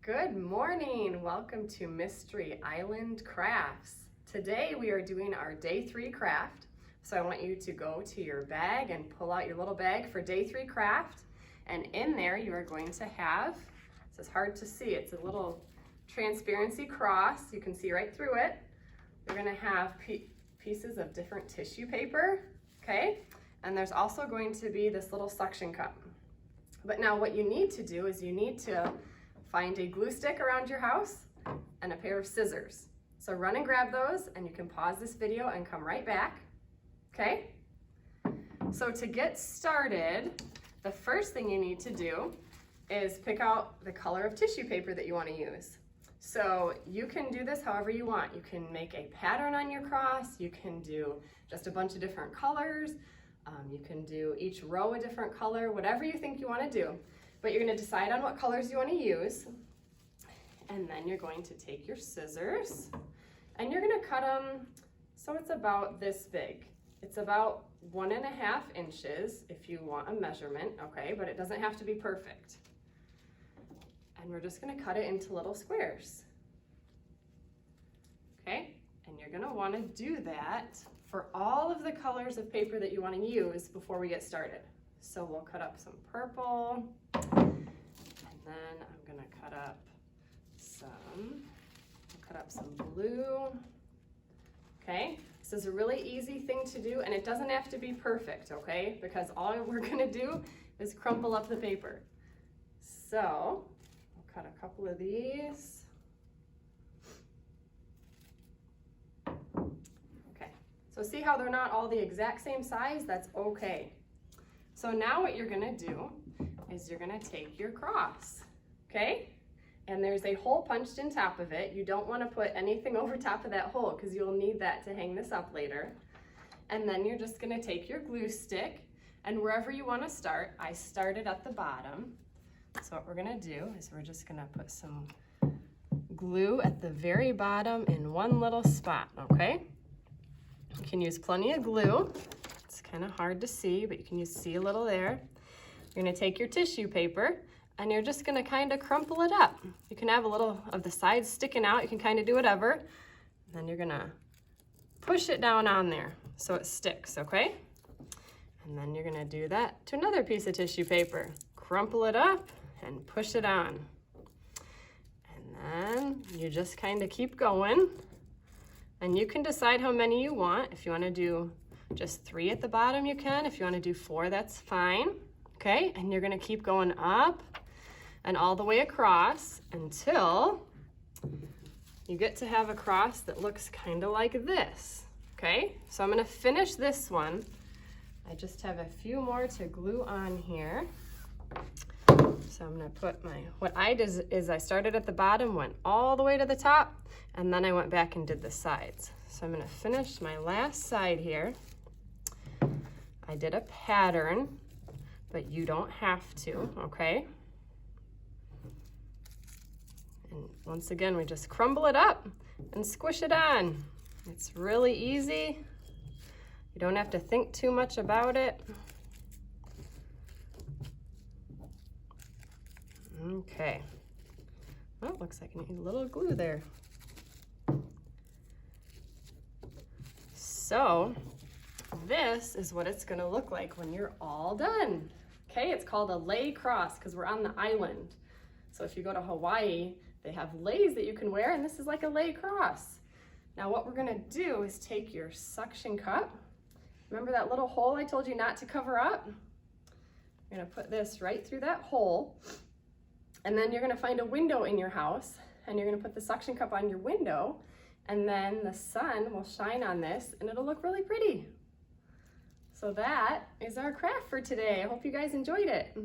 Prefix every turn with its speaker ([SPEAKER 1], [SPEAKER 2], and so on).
[SPEAKER 1] Good morning. Welcome to Mystery Island Crafts. Today we are doing our day 3 craft. So I want you to go to your bag and pull out your little bag for day 3 craft. And in there you are going to have, this is hard to see, it's a little transparency cross. You can see right through it. You're going to have pieces of different tissue paper, okay? And there's also going to be this little suction cup. But now what you need to do is you need to find a glue stick around your house and a pair of scissors. So run and grab those, and you can pause this video and come right back, okay? So to get started, the first thing you need to do is pick out the color of tissue paper that you want to use. So you can do this however you want. You can make a pattern on your cross, you can do just a bunch of different colors, you can do each row a different color, whatever you think you want to do. But you're going to decide on what colors you want to use, and then you're going to take your scissors and you're going to cut them so it's about this big. It's about 1.5 inches if you want a measurement, okay, but it doesn't have to be perfect. And we're just going to cut it into little squares, okay? And you're going to want to do that for all of the colors of paper that you want to use before we get started. So we'll cut up some purple, and then I'm gonna cut up some blue. Okay, this is a really easy thing to do, and it doesn't have to be perfect, okay? Because all we're gonna do is crumple up the paper. So I'll cut a couple of these. Okay, so see how they're not all the exact same size? That's okay. So now what you're gonna do is you're gonna take your cross, okay? And there's a hole punched in top of it. You don't wanna put anything over top of that hole because you'll need that to hang this up later. And then you're just gonna take your glue stick, and wherever you wanna start, I started at the bottom. So what we're gonna do is we're just gonna put some glue at the very bottom in one little spot, okay? You can use plenty of glue. It's kind of hard to see, but you can see a little there. You're gonna take your tissue paper and you're just gonna kind of crumple it up. You can have a little of the sides sticking out, you can kind of do whatever. And then you're gonna push it down on there so it sticks, okay? And then you're gonna do that to another piece of tissue paper. Crumple it up and push it on. And then you just kind of keep going. And you can decide how many you want. If you wanna do just 3 at the bottom, you can. If you want to do 4, that's fine. Okay, and you're going to keep going up and all the way across until you get to have a cross that looks kind of like this. Okay, so I'm going to finish this one. I just have a few more to glue on here. So I'm going to put what I did is I started at the bottom, went all the way to the top, and then I went back and did the sides. So I'm going to finish my last side here. I did a pattern, but you don't have to, okay? And once again, we just crumble it up and squish it on. It's really easy. You don't have to think too much about it. Okay. Well, looks like I need a little glue there. So, this is what it's gonna look like when you're all done. Okay, it's called a lei cross because we're on the island. So if you go to Hawaii, they have leis that you can wear, and this is like a lei cross. Now what we're gonna do is take your suction cup. Remember that little hole I told you not to cover up? You're gonna put this right through that hole, and then you're gonna find a window in your house, and you're gonna put the suction cup on your window, and then the sun will shine on this and it'll look really pretty. So that is our craft for today. I hope you guys enjoyed it.